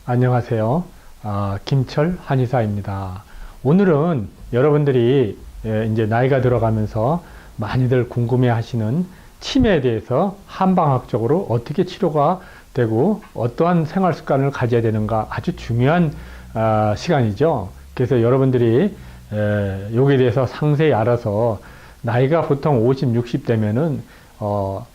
안녕하세요. 김철 한의사입니다. 오늘은 여러분들이 이제 나이가 들어가면서 많이들 궁금해 하시는 치매에 대해서 한방학적으로 어떻게 치료가 되고 어떠한 생활 습관을 가져야 되는가 아주 중요한 시간이죠. 그래서 여러분들이 여기에 대해서 상세히 알아서 나이가 보통 50, 60 되면은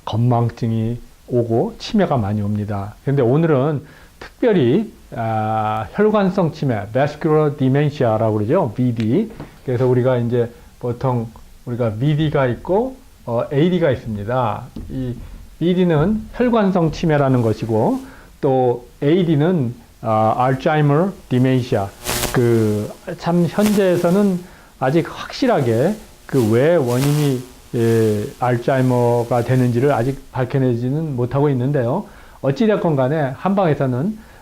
건망증이 오고 치매가 많이 옵니다. 그런데 오늘은 특별히 혈관성 치매, vascular dementia라고 그러죠. VD. 그래서 우리가 이제 보통 우리가 VD가 있고 AD가 있습니다. 이 VD는 혈관성 치매라는 것이고 또 AD는 알츠하이머 디멘시아. 참 현재에서는 아직 확실하게 그 왜 원인이 알츠하이머가 되는지를 아직 밝혀내지는 못하고 있는데요. 어찌됐건 간에 한방에서는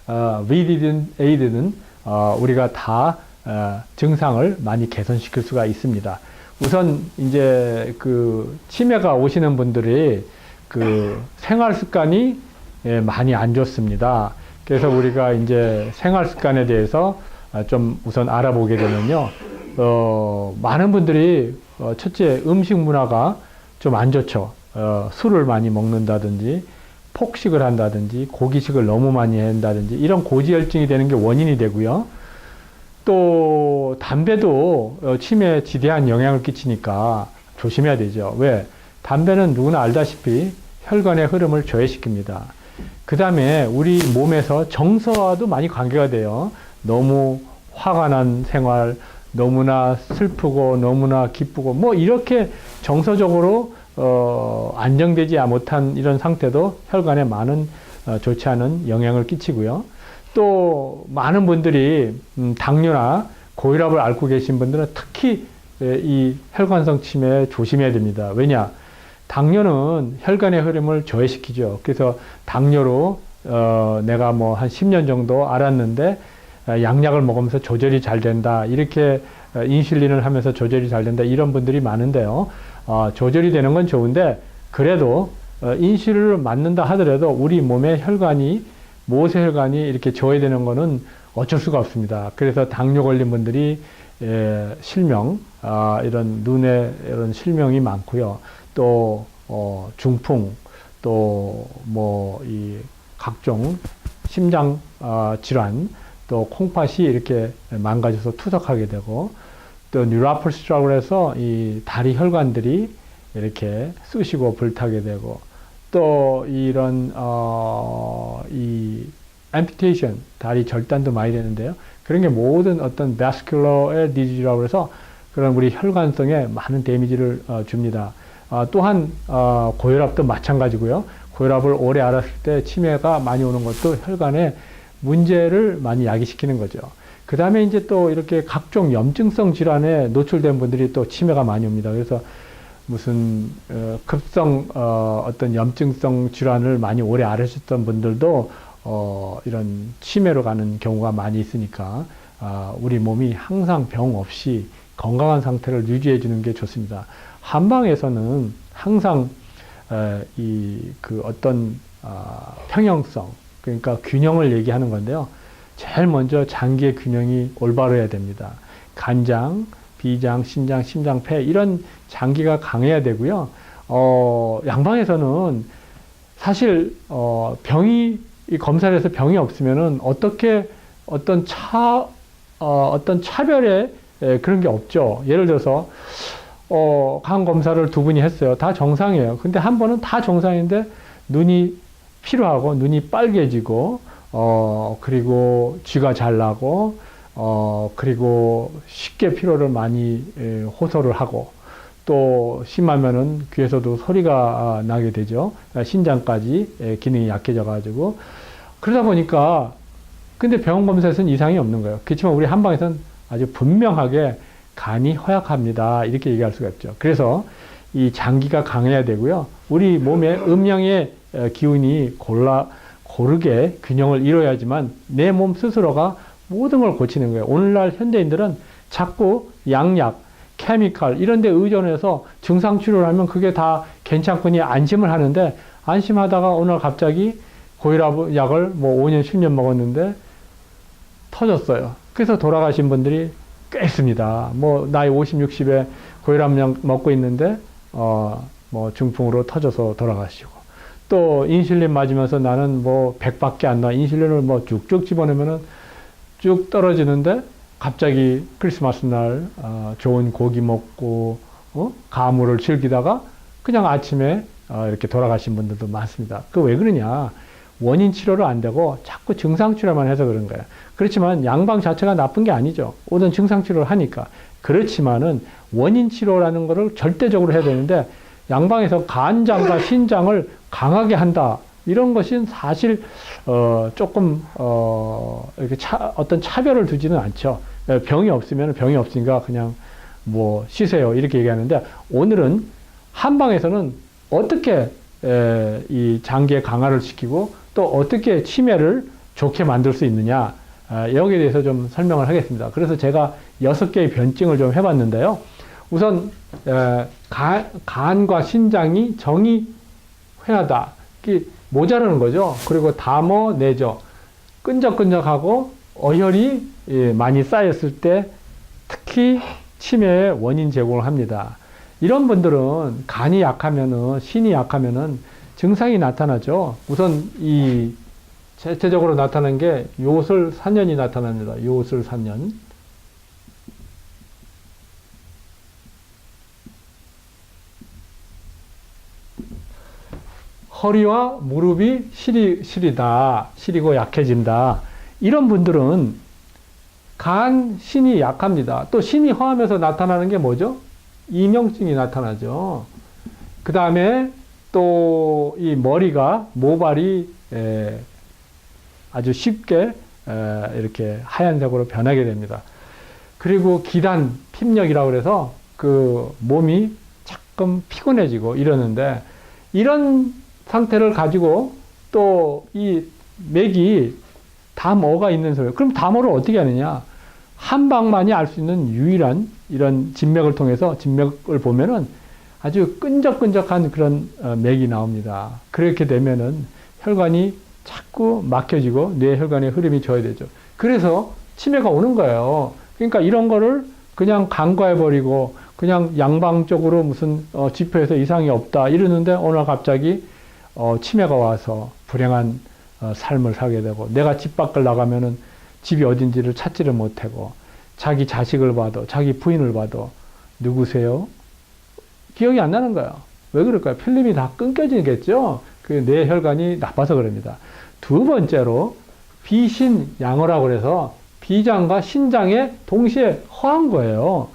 VD든 AD든 우리가 다 증상을 많이 개선시킬 수가 있습니다. 우선 이제 그 치매가 오시는 분들이 그 생활 습관이 많이 안 좋습니다. 그래서 우리가 이제 생활 습관에 대해서 좀 우선 알아보게 되면요. 많은 분들이 첫째 음식 문화가 좀 안 좋죠. 술을 많이 먹는다든지 폭식을 한다든지 고기식을 너무 많이 한다든지 이런 고지혈증이 되는 게 원인이 되고요. 또 담배도 치매에 지대한 영향을 끼치니까 조심해야 되죠. 왜? 담배는 누구나 알다시피 혈관의 흐름을 저해시킵니다. 그 다음에 우리 몸에서 정서와도 많이 관계가 돼요. 너무 화가 난 생활, 너무나 슬프고 너무나 기쁘고 뭐 이렇게 정서적으로 안정되지 못한 이런 상태도 혈관에 많은 좋지 않은 영향을 끼치고요. 또 많은 분들이 당뇨나 고혈압을 앓고 계신 분들은 특히 이 혈관성 치매에 조심해야 됩니다. 왜냐? 당뇨는 혈관의 흐름을 저해시키죠. 그래서 당뇨로 내가 뭐 한 10년 정도 앓았는데 약약을 먹으면서 조절이 잘 된다. 이렇게 인슐린을 하면서 조절이 잘 된다. 이런 분들이 많은데요. 조절이 되는 건 좋은데 그래도 인슐린을 맞는다 하더라도 우리 몸의 혈관이 모세혈관이 이렇게 저해되는 거는 어쩔 수가 없습니다. 그래서 당뇨 걸린 분들이 실명, 이런 눈에 이런 실명이 많고요. 또 중풍, 또 뭐 이 각종 심장 질환, 또 콩팥이 이렇게 망가져서 투석하게 되고 또 뉴라플스라고 해서 이 다리 혈관들이 이렇게 쑤시고 불타게 되고 또 이런 이 amputation 다리 절단도 많이 되는데요. 그런 게 모든 어떤 vascular disease라고 해서 그런 우리 혈관성에 많은 데미지를 줍니다. 또한 고혈압도 마찬가지고요. 고혈압을 오래 앓았을 때 치매가 많이 오는 것도 혈관에 문제를 많이 야기시키는 거죠. 그 다음에 이제 또 이렇게 각종 염증성 질환에 노출된 분들이 또 치매가 많이 옵니다. 그래서 무슨 급성 어떤 염증성 질환을 많이 오래 앓으셨던 분들도 이런 치매로 가는 경우가 많이 있으니까 우리 몸이 항상 병 없이 건강한 상태를 유지해 주는 게 좋습니다. 한방에서는 항상 그 어떤 평형성, 그러니까 균형을 얘기하는 건데요. 제일 먼저 장기의 균형이 올바르야 됩니다. 간장, 비장, 신장, 심장, 폐 이런 장기가 강해야 되고요. 양방에서는 사실 병이 검사를 해서 병이 없으면은 어떻게 어떤 차별의 그런 게 없죠. 예를 들어서 간 검사를 두 분이 했어요. 다 정상이에요. 근데 한 번은 다 정상인데 눈이 피로하고 눈이 빨개지고 그리고 쥐가 잘 나고 그리고 쉽게 피로를 많이 호소를 하고 또 심하면은 귀에서도 소리가 나게 되죠. 신장까지 기능이 약해져 가지고 그러다 보니까 근데 병원 검사에서는 이상이 없는 거예요. 그렇지만 우리 한방에서는 아주 분명하게 간이 허약합니다. 이렇게 얘기할 수가 있죠. 그래서 이 장기가 강해야 되고요. 우리 몸의 음양의 기운이 고르게 균형을 이뤄야지만 내 몸 스스로가 모든 걸 고치는 거예요. 오늘날 현대인들은 자꾸 양약, 케미칼 이런 데 의존해서 증상 치료를 하면 그게 다 괜찮거니 안심을 하는데 안심하다가 오늘 갑자기 고혈압 약을 뭐 5년, 10년 먹었는데 터졌어요. 그래서 돌아가신 분들이 꽤 있습니다. 뭐 나이 50, 60에 고혈압약 먹고 있는데 뭐 중풍으로 터져서 돌아가시고, 또 인슐린 맞으면서 나는 뭐 100밖에 안 나, 인슐린을 뭐 쭉쭉 집어넣으면은 쭉 떨어지는데 갑자기 크리스마스 날 좋은 고기 먹고 가물을 즐기다가 그냥 아침에 이렇게 돌아가신 분들도 많습니다. 그 왜 그러냐? 원인 치료를 안 되고 자꾸 증상 치료만 해서 그런 거예요. 그렇지만 양방 자체가 나쁜 게 아니죠. 모든 증상 치료를 하니까. 그렇지만은 원인 치료라는 거를 절대적으로 해야 되는데, 양방에서 간장과 신장을 강하게 한다, 이런 것은 사실 조금 이렇게 어떤 차별을 두지는 않죠. 병이 없으면 병이 없으니까 그냥 뭐 쉬세요 이렇게 얘기하는데, 오늘은 한방에서는 어떻게 이 장기의 강화를 시키고 또 어떻게 치매를 좋게 만들 수 있느냐, 여기에 대해서 좀 설명을 하겠습니다. 그래서 제가 6개의 변증을 좀 해봤는데요. 우선 간과 신장이 정이 회하다, 모자라는 거죠. 그리고 담어 내저, 끈적끈적하고 어혈이 많이 쌓였을 때 특히 치매의 원인 제공을 합니다. 이런 분들은 간이 약하면은, 신이 약하면은 증상이 나타나죠. 우선 이 대체적으로 나타나는 게 요술산년이 나타납니다. 요술산년. 허리와 무릎이 시리고 약해진다. 이런 분들은 간, 신이 약합니다. 또 신이 허하면서 나타나는 게 뭐죠? 이명증이 나타나죠. 그 다음에 또 이 머리가, 모발이 아주 쉽게 이렇게 하얀색으로 변하게 됩니다. 그리고 기단, 핍력이라고 그래서 그 몸이 조금 피곤해지고 이러는데, 이런 상태를 가지고 또 이 맥이 담어가 있는 소리. 그럼 담어를 어떻게 하느냐? 한방만이 알 수 있는 유일한 이런 진맥을 통해서 진맥을 보면은 아주 끈적끈적한 그런 맥이 나옵니다. 그렇게 되면은 혈관이 자꾸 막혀지고 뇌혈관의 흐름이 져야 되죠. 그래서 치매가 오는 거예요. 그러니까 이런 거를 그냥 간과해버리고 그냥 양방적으로 무슨 지표에서 이상이 없다 이러는데, 오늘 갑자기 치매가 와서 불행한 삶을 살게 되고, 내가 집 밖을 나가면은 집이 어딘지를 찾지를 못하고, 자기 자식을 봐도 자기 부인을 봐도 누구세요? 기억이 안 나는 거예요. 왜 그럴까요? 필름이 다 끊겨지겠죠. 그 뇌혈관이 나빠서 그럽니다. 두 번째로 비신양어라고 그래서 비장과 신장에 동시에 허한 거예요.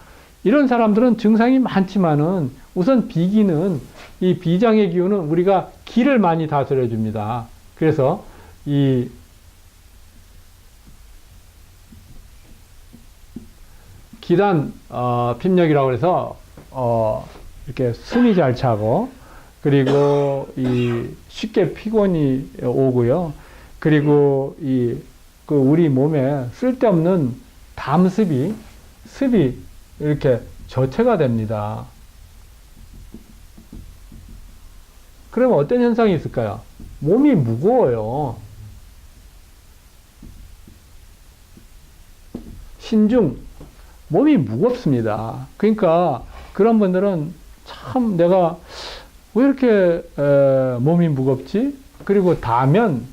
이런 사람들은 증상이 많지만은 우선 비기는, 이 비장의 기운은 우리가 기를 많이 다스려 줍니다. 그래서 이 기단 핍력이라고 해서 이렇게 숨이 잘 차고, 그리고 이 쉽게 피곤이 오고요. 그리고 그 우리 몸에 쓸데없는 담습이 이렇게 저체가 됩니다. 그러면 어떤 현상이 있을까요? 몸이 무거워요. 신중, 몸이 무겁습니다. 그러니까 그런 분들은 참 내가 왜 이렇게 몸이 무겁지? 그리고 다면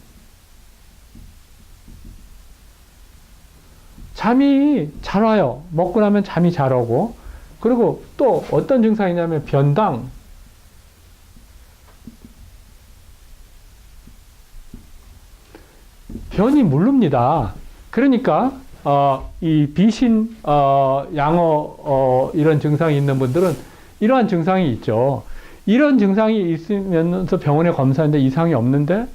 잠이 잘 와요. 먹고 나면 잠이 잘 오고. 그리고 또 어떤 증상이 있냐면 변당. 변이 무릅니다. 그러니까 이 비신 양어 이런 증상이 있는 분들은 이러한 증상이 있죠. 이런 증상이 있으면서 병원에 검사하는데 이상이 없는데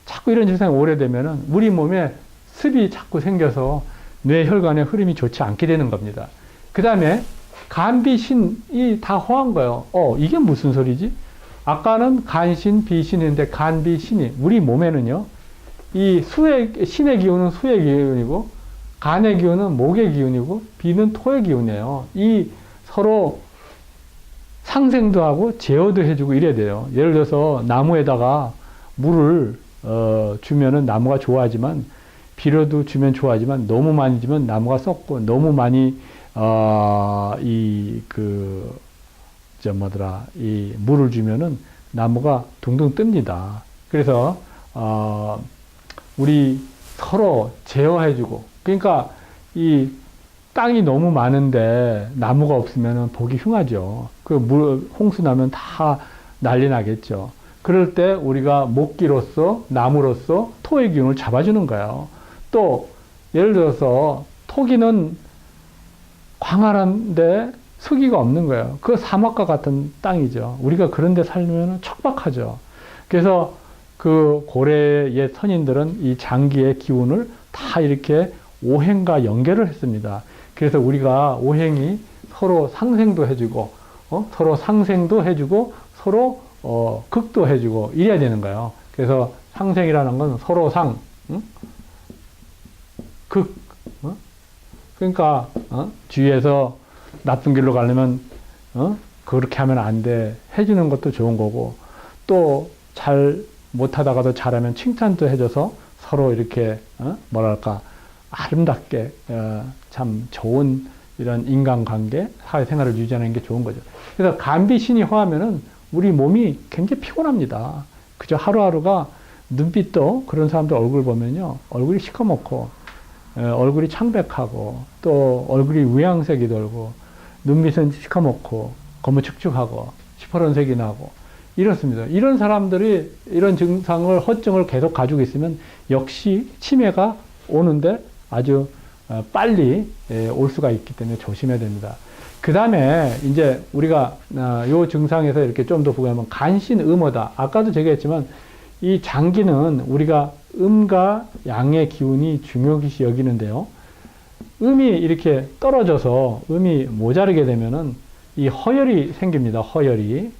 자꾸 이런 증상이 오래되면은 우리 몸에 습이 자꾸 생겨서 뇌혈관의 흐름이 좋지 않게 되는 겁니다. 그 다음에 간비신이 다 허한 거예요. 이게 무슨 소리지? 아까는 간신, 비신인데 간비신이, 우리 몸에는요, 이 신의 기운은 수의 기운이고, 간의 기운은 목의 기운이고, 비는 토의 기운이에요. 이 서로 상생도 하고 제어도 해주고 이래야 돼요. 예를 들어서 나무에다가 물을 주면은 나무가 좋아하지만, 비료도 주면 좋아하지만 너무 많이 주면 나무가 썩고 너무 많이 이 물을 주면은 나무가 둥둥 뜹니다. 그래서 우리 서로 제어해주고, 그러니까 이 땅이 너무 많은데 나무가 없으면 보기 흉하죠. 홍수 나면 다 난리 나겠죠. 그럴 때 우리가 목기로서, 나무로서 토의 기운을 잡아주는 거예요. 또 예를 들어서 토기는 광활한데 수기가 없는 거예요. 그 사막과 같은 땅이죠. 우리가 그런 데 살면 척박하죠. 그래서 그 고래의 옛 선인들은 이 장기의 기운을 다 이렇게 오행과 연결을 했습니다. 그래서 우리가 오행이 서로 상생도 해주고, 서로 상생도 해주고, 서로 극도 해주고 이래야 되는 거예요. 그래서 상생이라는 건 서로 상, 응? 극. 그러니까 주위에서 나쁜 길로 가려면 그렇게 하면 안 돼. 해주는 것도 좋은 거고, 또 잘 못하다가도 잘하면 칭찬도 해줘서 서로 이렇게 뭐랄까 아름답게 참 좋은 이런 인간관계, 사회생활을 유지하는 게 좋은 거죠. 그래서 간비신이 허하면은 우리 몸이 굉장히 피곤합니다. 그저 하루하루가 눈빛도 그런 사람들 얼굴 보면요, 얼굴이 시커멓고 얼굴이 창백하고 또 얼굴이 우양색이 돌고 눈밑은 시커멓고 거무축축하고 시퍼런색이 나고 이렇습니다. 이런 사람들이 이런 증상을, 허증을 계속 가지고 있으면 역시 치매가 오는데 아주 빨리 올 수가 있기 때문에 조심해야 됩니다. 그 다음에 이제 우리가 요 증상에서 이렇게 좀 더 보면 간신음어다. 아까도 제가 했지만 이 장기는 우리가 음과 양의 기운이 중요시 여기는데요. 음이 이렇게 떨어져서 음이 모자르게 되면은 이 허열이 생깁니다. 허열이.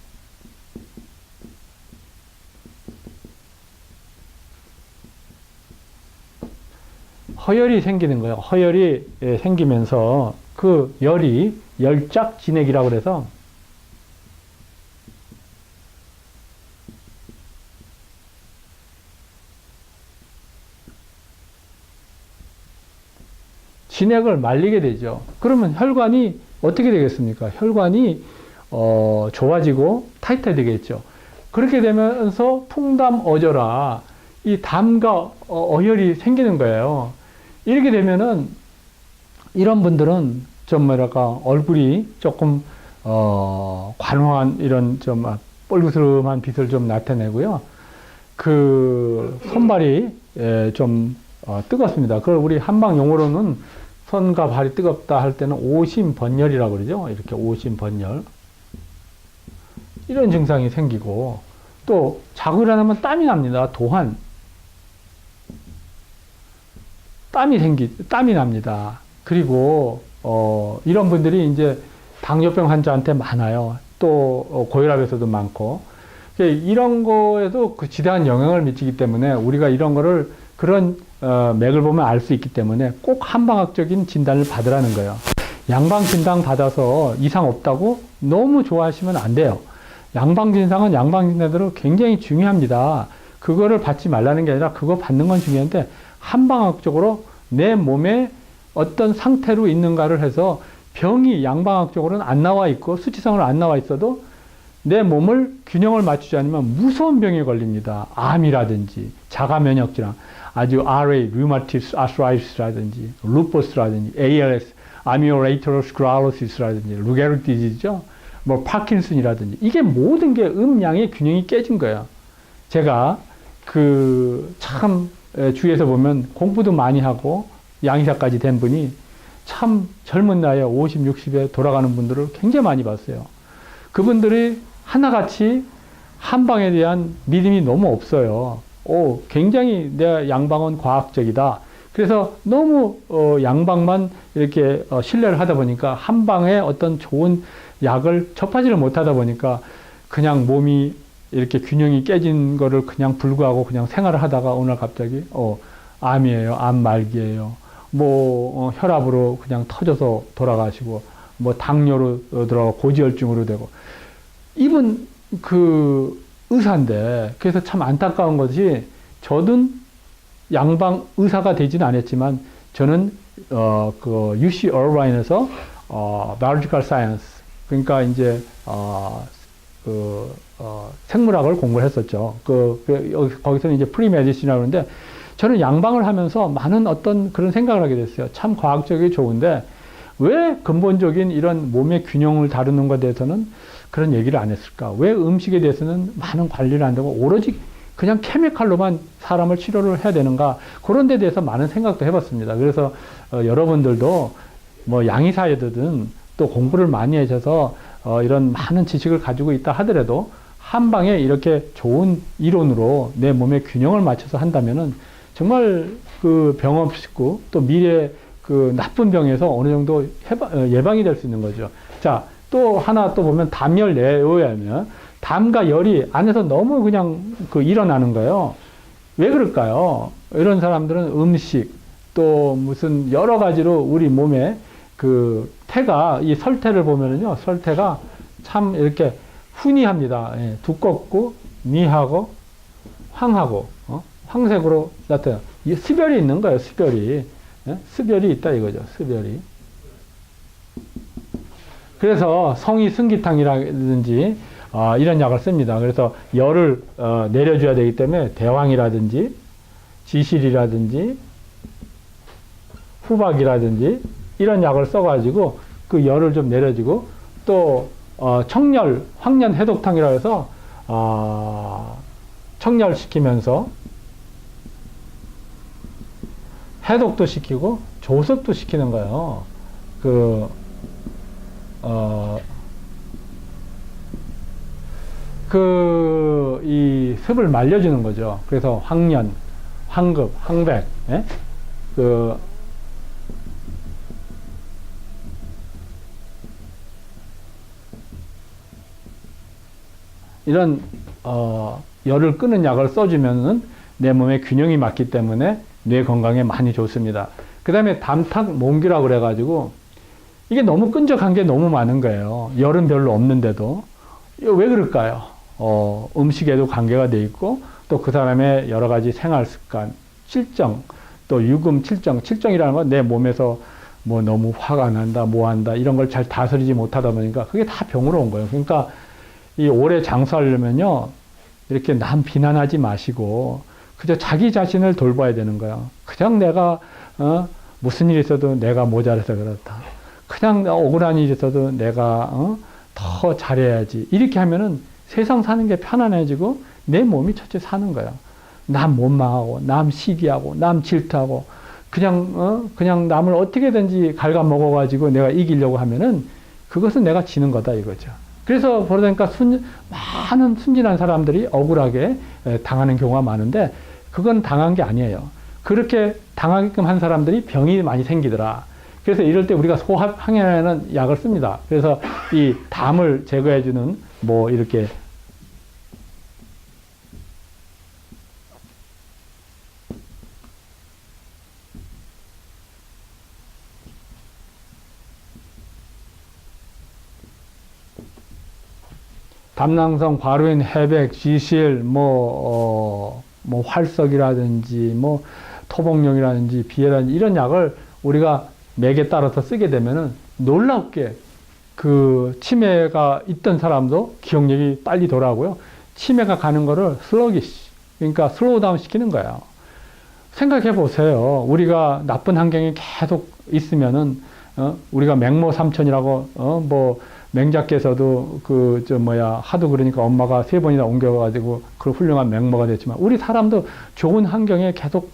허열이 생기는 거예요. 허열이 생기면서 그 열이 열작진액이라고 그래서 진액을 말리게 되죠. 그러면 혈관이 어떻게 되겠습니까? 혈관이 좁아지고 타이트해지겠죠. 그렇게 되면서 풍담어져라, 이 담과 어혈이 생기는 거예요. 이렇게 되면은 이런 분들은 좀 뭐랄까 얼굴이 조금 관황한 이런 좀 뻘그스름한 빛을 좀 나타내고요. 그 손발이 좀 뜨겁습니다. 그걸 우리 한방 용어로는 손과 발이 뜨겁다 할 때는 오심번열이라고 그러죠. 이렇게 오심번열. 이런 증상이 생기고, 또 자고 일어나면 땀이 납니다. 도한. 땀이 납니다. 그리고 이런 분들이 이제 당뇨병 환자한테 많아요. 또 고혈압에서도 많고. 이런 거에도 그 지대한 영향을 미치기 때문에 우리가 이런 거를 그런 맥을 보면 알 수 있기 때문에 꼭 한방학적인 진단을 받으라는 거예요. 양방 진단 받아서 이상 없다고 너무 좋아하시면 안 돼요. 양방 진단은 양방 진단대로 굉장히 중요합니다. 그거를 받지 말라는 게 아니라 그거 받는 건 중요한데, 한방학적으로 내 몸에 어떤 상태로 있는가를 해서 병이 양방학적으로는 안 나와 있고 수치상으로 안 나와 있어도 내 몸을 균형을 맞추지 않으면 무서운 병에 걸립니다. 암이라든지 자가면역질환, 아주 RA, 류마티스 아스트라이티스라든지 루퍼스라든지 ALS, 아미오레이터로스크라로시스라든지 루게르 디지즈죠. 뭐 파킨슨이라든지, 이게 모든 게 음양의 균형이 깨진 거예요. 제가 참 주위에서 보면 공부도 많이 하고 양의사까지 된 분이 참 젊은 나이에 50, 60에 돌아가는 분들을 굉장히 많이 봤어요. 그분들이 하나같이 한방에 대한 믿음이 너무 없어요. 굉장히 내 양방은 과학적이다. 그래서 너무 양방만 이렇게 신뢰를 하다 보니까 한방에 어떤 좋은 약을 접하지를 못하다 보니까 그냥 몸이 이렇게 균형이 깨진 거를 그냥 불구하고 그냥 생활을 하다가 오늘 갑자기 암이에요, 암 말기예요, 뭐 혈압으로 그냥 터져서 돌아가시고, 뭐 당뇨로 들어가고 고지혈증으로 되고. 이분 의사인데, 그래서 참 안타까운 것이 저는 양방 의사가 되지는 않았지만 저는 그 UC 얼바인에서 biological science 그러니까 이제 생물학을 공부를 했었죠. 거기서는 이제 프리메디신이라고 하는데 저는 양방을 하면서 많은 어떤 그런 생각을 하게 됐어요. 참 과학적이 좋은데 왜 근본적인 이런 몸의 균형을 다루는 것에 대해서는 그런 얘기를 안 했을까? 왜 음식에 대해서는 많은 관리를 안 하고 오로지 그냥 케미칼로만 사람을 치료를 해야 되는가? 그런 데 대해서 많은 생각도 해봤습니다. 그래서 여러분들도 뭐 양의사이든 또 공부를 많이 하셔서 이런 많은 지식을 가지고 있다 하더라도 한 방에 이렇게 좋은 이론으로 내 몸의 균형을 맞춰서 한다면은 정말 그 병 없고 또 미래 그 나쁜 병에서 어느 정도 예방이 될 수 있는 거죠. 자, 또 하나 또 보면 담열 내외하면 담과 열이 안에서 너무 그냥 일어나는 거예요. 왜 그럴까요? 이런 사람들은 음식 또 무슨 여러 가지로 우리 몸에 그 태가 이 설태를 보면은요, 설태가 참 이렇게 훈이합니다. 예, 두껍고 미하고 황하고 황색으로 나타나. 이 스별이 있는 거예요. 스별이. 예? 스별이 있다 이거죠. 스별이. 그래서 성이 승기탕이라든지 이런 약을 씁니다. 그래서 열을 내려줘야 되기 때문에 대왕이라든지 지실이라든지 후박이라든지 이런 약을 써가지고 그 열을 좀 내려주고 또 청열, 황련 해독탕이라 해서 청열시키면서 해독도 시키고 조습도 시키는 거예요. 이 습을 말려주는 거죠. 그래서 황련, 황급, 황백, 예? 이런 열을 끄는 약을 써주면은 내 몸에 균형이 맞기 때문에 뇌 건강에 많이 좋습니다. 그 다음에 담탁 몽규라고 그래가지고 이게 너무 끈적한 게 너무 많은 거예요. 열은 별로 없는데도. 이거 왜 그럴까요? 음식에도 관계가 돼 있고 또 그 사람의 여러 가지 생활 습관, 칠정, 또 유금 칠정, 칠정이라는 건 내 몸에서 뭐 너무 화가 난다, 뭐 한다 이런 걸 잘 다스리지 못하다 보니까 그게 다 병으로 온 거예요. 그러니까 이 오래 장수하려면요 이렇게 남 비난하지 마시고 그저 자기 자신을 돌봐야 되는 거예요. 그냥 내가 무슨 일이 있어도 내가 모자라서 그렇다. 그냥 억울한 일이 있어도 내가 더 잘해야지. 이렇게 하면은 세상 사는 게 편안해지고 내 몸이 첫째 사는 거예요. 남 원망하고 남 시기하고 남 질투하고 그냥 남을 어떻게든지 갉아먹어가지고 내가 이기려고 하면은 그것은 내가 지는 거다 이거죠. 그래서 그러니까 많은 순진한 사람들이 억울하게 당하는 경우가 많은데 그건 당한 게 아니에요. 그렇게 당하게끔 한 사람들이 병이 많이 생기더라. 그래서 이럴 때 우리가 소합항해라는 약을 씁니다. 그래서 이 담을 제거해주는 뭐 이렇게 담낭성, 과루인, 해백, 지실, 뭐 활석이라든지, 뭐, 토복용이라든지, 비해라든지, 이런 약을 우리가 맥에 따라서 쓰게 되면은 놀랍게 그 치매가 있던 사람도 기억력이 빨리 돌아오고요. 치매가 가는 거를 슬러기시, 그러니까 슬로우 다운 시키는 거예요. 생각해 보세요. 우리가 나쁜 환경에 계속 있으면은, 우리가 맹모 삼천이라고, 맹자께서도 하도 그러니까 엄마가 3번이나 옮겨가지고 그 훌륭한 맹모가 됐지만 우리 사람도 좋은 환경에 계속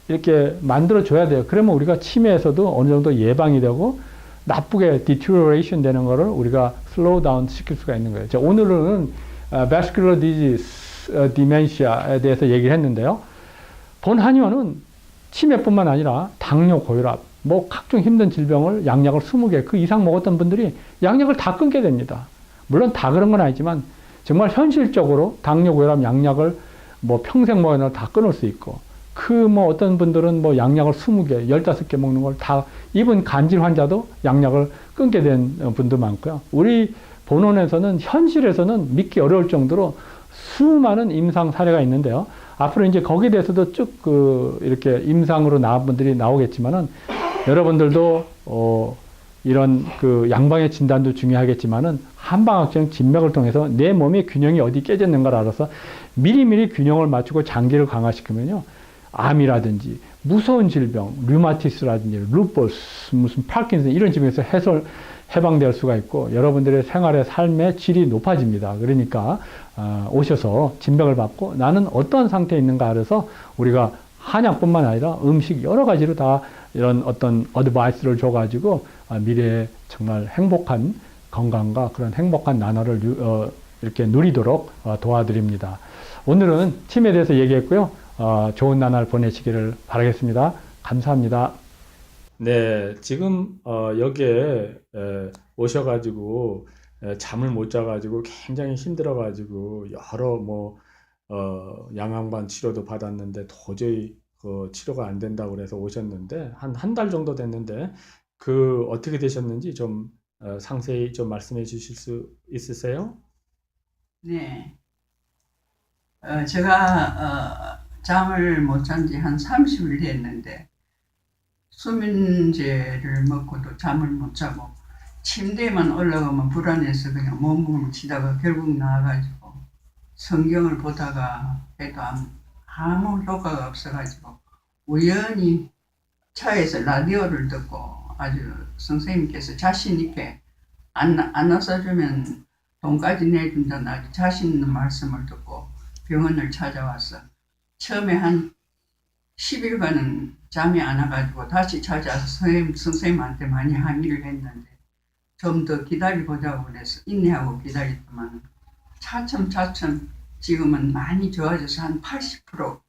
이렇게 만들어줘야 돼요. 그러면 우리가 치매에서도 어느 정도 예방이 되고 나쁘게 deterioration 되는 거를 우리가 slow down 시킬 수가 있는 거예요. 자, 오늘은 vascular disease, dementia에 대해서 얘기를 했는데요. 본 한의원은 치매뿐만 아니라 당뇨, 고혈압, 뭐 각종 힘든 질병을 약약을 20개 그 이상 먹었던 분들이 약약을 다 끊게 됩니다. 물론 다 그런 건 아니지만 정말 현실적으로 당뇨, 고혈압 약약을 뭐 평생 먹는 걸 다 끊을 수 있고 어떤 분들은 뭐 약약을 20개, 15개 먹는 걸 다 이분 간질 환자도 약약을 끊게 된 분도 많고요. 우리 본원에서는 현실에서는 믿기 어려울 정도로 수많은 임상 사례가 있는데요. 앞으로 이제 거기에 대해서도 쭉 이렇게 임상으로 나온 분들이 나오겠지만은 여러분들도 이런 양방의 진단도 중요하겠지만은 한방학적 진맥을 통해서 내 몸의 균형이 어디 깨졌는가를 알아서 미리미리 균형을 맞추고 장기를 강화시키면요. 암이라든지 무서운 질병, 류마티스라든지 루퍼스, 무슨 파킨슨 이런 질병에서 해방될 수가 있고 여러분들의 생활의 삶의 질이 높아집니다. 그러니까 오셔서 진맥을 받고 나는 어떤 상태에 있는가 알아서 우리가 한약뿐만 아니라 음식 여러 가지로 다 이런 어떤 어드바이스를 줘가지고 미래에 정말 행복한 건강과 그런 행복한 나날을 이렇게 누리도록 도와드립니다. 오늘은 침에 대해서 얘기했고요. 좋은 나날 보내시기를 바라겠습니다. 감사합니다. 네, 지금 여기에 오셔가지고 잠을 못 자가지고 굉장히 힘들어가지고 여러 양황반 치료도 받았는데 도저히 그 치료가 안 된다고 그래서 오셨는데 한 달 정도 됐는데 어떻게 되셨는지 좀 상세히 좀 말씀해 주실 수 있으세요? 네. 제가 잠을 못 잔 지 한 30일 됐는데 수면제를 먹고도 잠을 못 자고 침대에만 올라가면 불안해서 그냥 몸부림 치다가 결국 나와가지고 성경을 보다가 해도 아무 효과가 없어가지고 우연히 차에서 라디오를 듣고 아주 선생님께서 자신 있게 안 웃어주면 돈까지 내준다는 아주 자신 있는 말씀을 듣고 병원을 찾아왔어. 처음에 한 10일간은 잠이 안 와가지고 다시 찾아서 선생님한테 많이 항의를 했는데 좀 더 기다려보자고 그래서 인내하고 기다렸더만 차츰차츰 지금은 많이 좋아져서 한 80%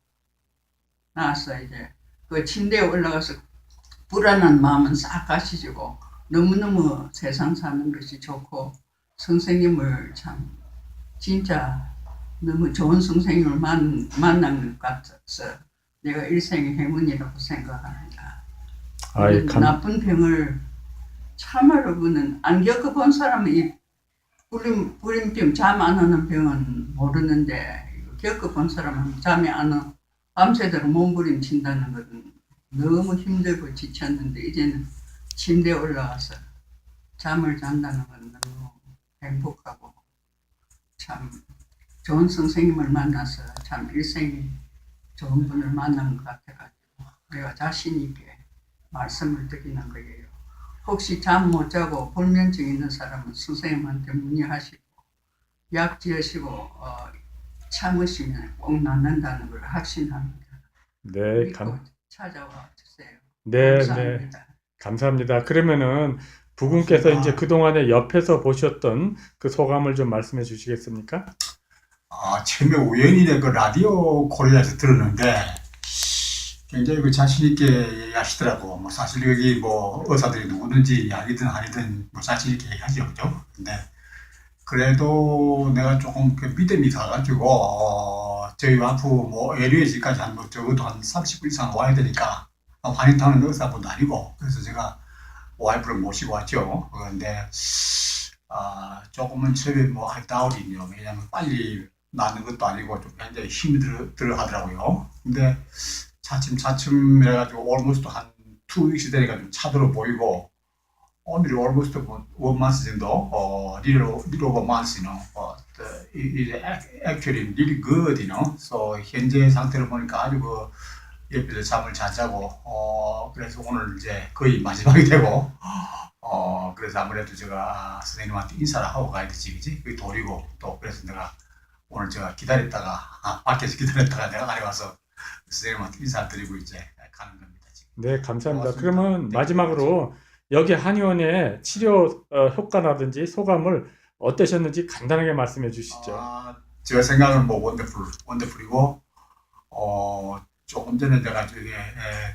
나았어. 이제 그 침대에 올라가서 불안한 마음은 싹 가시지고 너무너무 세상 사는 것이 좋고 선생님을 참 진짜 너무 좋은 선생님을 만난 것 같아서 내가 일생의 행운이라고 생각합니다. 아이, 이런 나쁜 병을 참으로 그는 안 겪어본 사람은 이 불임병 잠 안 오는 병은 모르는데 겪어본 사람은 잠이 안 오, 밤새도록 몸부림친다는 것은 너무 힘들고 지쳤는데 이제는 침대에 올라와서 잠을 잔다는 건 너무 행복하고 참 좋은 선생님을 만나서 참 일생에 좋은 분을 만난 것 같아가지고 내가 자신 있게 말씀을 드리는 거예요. 혹시 잠 못 자고 불면증 있는 사람은 선생님한테 문의하시고 약 지으시고 참으시면 꼭 낫는다는 걸 확신합니다. 네, 믿고 찾아와 주세요. 네, 네. 감사합니다. 감사합니다. 그러면은 부군께서 이제 그동안에 옆에서 보셨던 그 소감을 좀 말씀해 주시겠습니까? 처음에 우연히 그 라디오 코리아에서 들었는데 굉장히 그 자신 있게 얘기하시더라고. 뭐 사실 여기 뭐 의사들이 누구든지 약이든 아니든 뭐 자신 있게 얘기하죠, 그죠? 근데 그래도 내가 조금 그 믿음이 가가지고 저희 와이프 뭐 LA까지 뭐 적어도 한 30분 이상 와야 되니까 환인타는 의사분도 아니고 그래서 제가 와이프를 모시고 왔죠. 그런데 조금은 처음에 뭐 다운이요. 왜냐면 빨리 나는 것도 아니고 좀 굉장히 힘이 들어 하더라고요. 근데 차츰차츰 해가지고 almost 한 2weeks 되니까 좀 차들어 보이고 오늘이 almost 1month 정도 little over months, it actually really good, so 현재 상태를 보니까 아주 옆에서 잠을 잘 자고 그래서 오늘 이제 거의 마지막이 되고 그래서 아무래도 제가 선생님한테 인사를 하고 가야 되지, 그지? 그게 도리고 또 그래서 내가 오늘 제가 기다렸다가 밖에서 기다렸다가 내가 안에 와서 선생님한테 인사드리고 이제 가는 겁니다, 지금. 네, 감사합니다. 고맙습니다. 그러면 네, 마지막으로 여기 한의원의 치료 효과라든지 소감을 어떠셨는지 간단하게 말씀해 주시죠. 제가 생각은 뭐 원더풀이고 조금 전에 내가 저기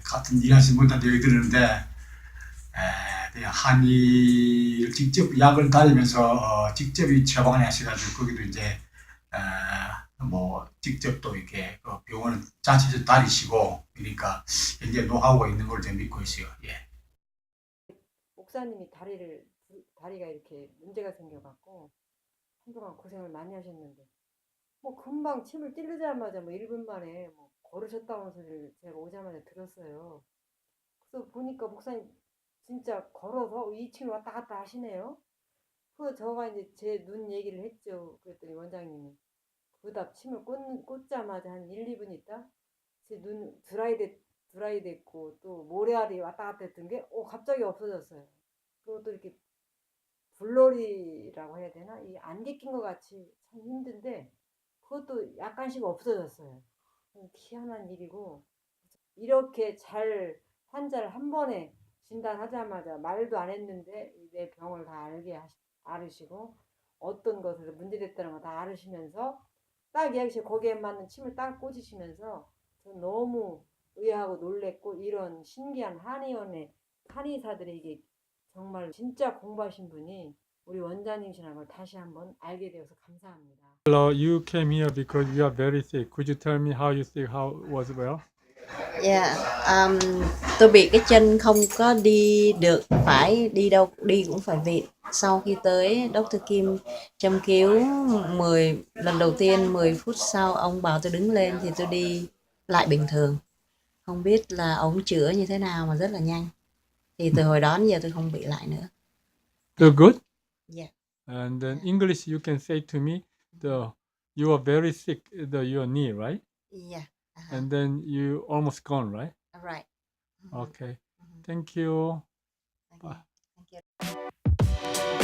같은 일하신 분한테 얘기 들었는데 그냥 한의를 직접 약을 다니면서 직접 처방을 하셔가지고 거기도 이제 뭐 직접 또 이렇게 병원을 자체적으로 다니시고 그러니까 굉장히 노하우가 있는 걸 제가 믿고 있어요. 예. 목사님이 다리가 이렇게 문제가 생겨갖고 한동안 고생을 많이 하셨는데 뭐 금방 침을 찌르자마자 뭐 1분 만에 뭐 걸으셨다는 소리를 제가 오자마자 들었어요. 그래서 보니까 목사님 진짜 걸어서 2층을 왔다 갔다 하시네요. 그래서 저가 이제 제 눈 얘기를 했죠. 그랬더니 원장님이 그다 침을 꽂자마자 한 1, 2분 있다 제 눈 드라이 됐고 또 모래알이 왔다 갔다 했던 게 갑자기 없어졌어요. 그리고 또 이렇게 불놀이라고 해야 되나? 이 안개 낀 것 같이 참 힘든데 그것도 약간씩 없어졌어요. 희한한 일이고 이렇게 잘 환자를 한 번에 진단하자마자 말도 안 했는데 내 병을 다 알으시고 어떤 것에서 문제됐다는 거 다 알으시면서 딱 거기에 맞는 침을 딱 꽂으시면서 전 너무 의아하고 놀랬고 이런 신기한 한의사들에게 정말 진짜 공부하신 분이 우리 원장님이시라는 걸 다시 한번 알게 되어서 감사합니다. Hello, you came here because you are very sick. Could you tell me how you sick? How was well? Dạ, tôi bị cái chân không có đi được, phải đi đâu đi cũng phải vịn. Sau khi tới Dr. Kim châm cứu lần đầu tiên 10 phút sau ông bảo tôi đứng lên thì tôi đi lại bình thường. Không biết là ông chữa như thế nào mà rất là nhanh. Thì từ hồi đó đến giờ tôi không bị lại nữa. Feel good? Dạ. And then English, you can say to me, you are very sick, your knee, right? Dạ. And then you almost gone, right? Right. Okay. Thank you. Okay. Thank you.